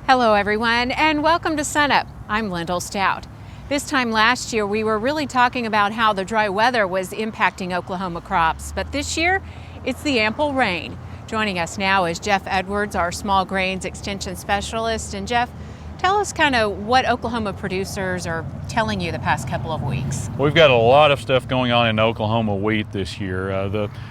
Hello everyone, and welcome to SUNUP. I'm Lyndall Stout. This time last year we were really talking about how the dry weather was impacting Oklahoma crops, but this year it's the ample rain. Joining us now is Jeff Edwards, our small grains extension specialist. And Jeff, tell us kind of what Oklahoma producers are telling you the past couple of weeks. We've got a lot of stuff going on in Oklahoma wheat this year.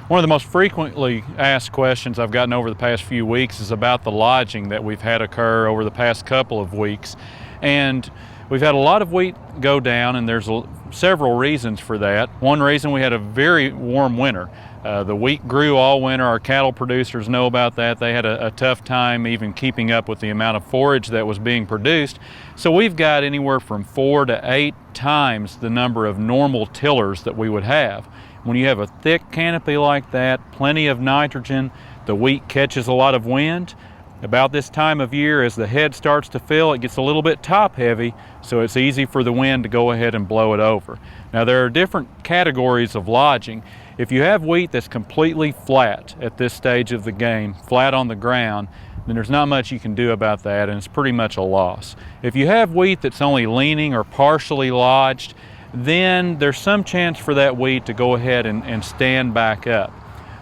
One of the most frequently asked questions I've gotten over the past few weeks is about the lodging that we've had occur over the past couple of weeks. And we've had a lot of wheat go down, and there's several reasons for that. One reason, we had a very warm winter. The wheat grew all winter. Our cattle producers know about that. They had a tough time even keeping up with the amount of forage that was being produced. So we've got anywhere from 4 to 8 times the number of normal tillers that we would have. When you have a thick canopy like that, plenty of nitrogen, the wheat catches a lot of wind. About this time of year, as the head starts to fill, it gets a little bit top heavy, so it's easy for the wind to go ahead and blow it over. Now, there are different categories of lodging. If you have wheat that's completely flat at this stage of the game, flat on the ground, then there's not much you can do about that, and it's pretty much a loss. If you have wheat that's only leaning or partially lodged, then there's some chance for that wheat to go ahead and stand back up.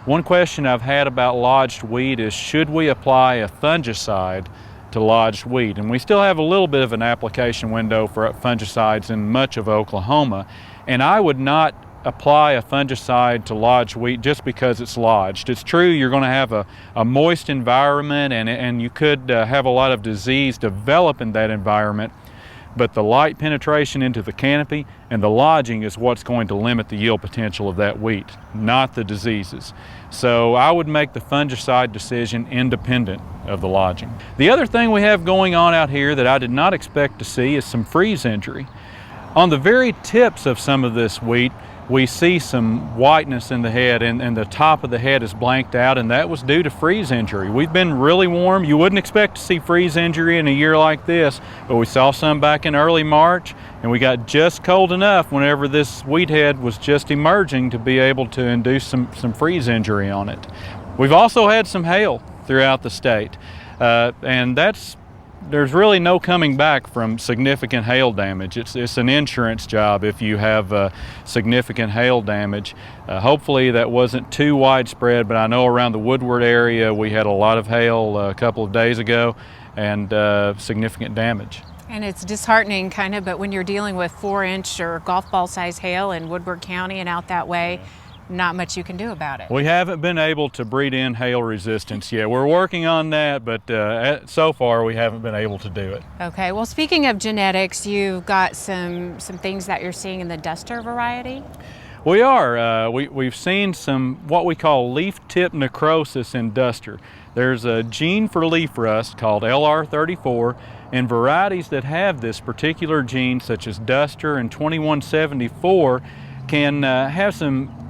One question I've had about lodged wheat is, should we apply a fungicide to lodged wheat? And we still have a little bit of an application window for fungicides in much of Oklahoma, and I would not apply a fungicide to lodged wheat just because it's lodged. It's true you're going to have a moist environment, and you could have a lot of disease develop in that environment, but the light penetration into the canopy and the lodging is what's going to limit the yield potential of that wheat, not the diseases. So I would make the fungicide decision independent of the lodging. The other thing we have going on out here that I did not expect to see is some freeze injury. On the very tips of some of this wheat, we see some whiteness in the head, and the top of the head is blanked out, and that was due to freeze injury. We've been really warm. You wouldn't expect to see freeze injury in a year like this, but we saw some back in early March, and we got just cold enough whenever this wheat head was just emerging to be able to induce some freeze injury on it. We've also had some hail throughout the state, and there's really no coming back from significant hail damage. It's an insurance job if you have significant hail damage. Hopefully that wasn't too widespread, but I know around the Woodward area we had a lot of hail a couple of days ago, and significant damage. And it's disheartening kind of, but when you're dealing with 4-inch or golf ball size hail in Woodward County and out that way, not much you can do about it. We haven't been able to breed in hail resistance yet. We're working on that, but so far we haven't been able to do it. Okay, well, speaking of genetics, you've got some things that you're seeing in the duster variety? We are. We've seen some what we call leaf tip necrosis in duster. There's a gene for leaf rust called LR34, and varieties that have this particular gene, such as duster and 2174, can have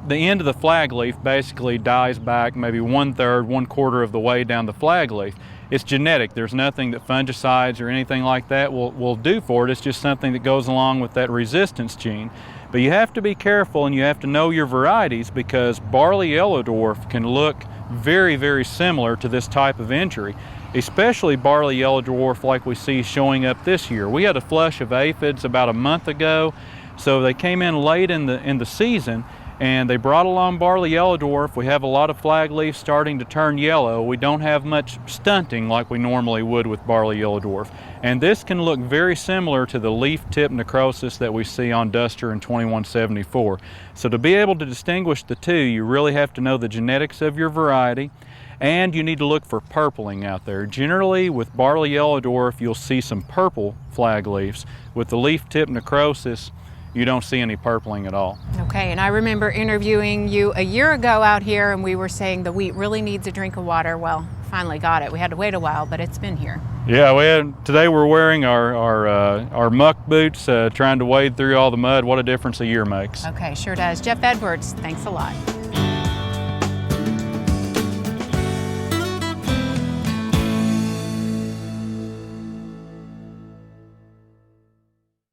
the end of the flag leaf basically dies back maybe 1/3, 1/4 of the way down the flag leaf. It's genetic. There's nothing that fungicides or anything like that will do for it. It's just something that goes along with that resistance gene. But you have to be careful, and you have to know your varieties, because barley yellow dwarf can look very, very similar to this type of injury, especially barley yellow dwarf like we see showing up this year. We had a flush of aphids about a month ago, so they came in late in the season, and they brought along barley yellow dwarf. We have a lot of flag leaves starting to turn yellow. We don't have much stunting like we normally would with barley yellow dwarf. And this can look very similar to the leaf tip necrosis that we see on duster and 2174. So to be able to distinguish the two, you really have to know the genetics of your variety, and you need to look for purpling out there. Generally with barley yellow dwarf, you'll see some purple flag leaves. With the leaf tip necrosis, you don't see any purpling at all. Okay, and I remember interviewing you a year ago out here, and we were saying the wheat really needs a drink of water. Well, finally got it. We had to wait a while, but it's been here. Yeah, today we're wearing our muck boots, trying to wade through all the mud. What a difference a year makes. Okay, sure does. Jeff Edwards, thanks a lot.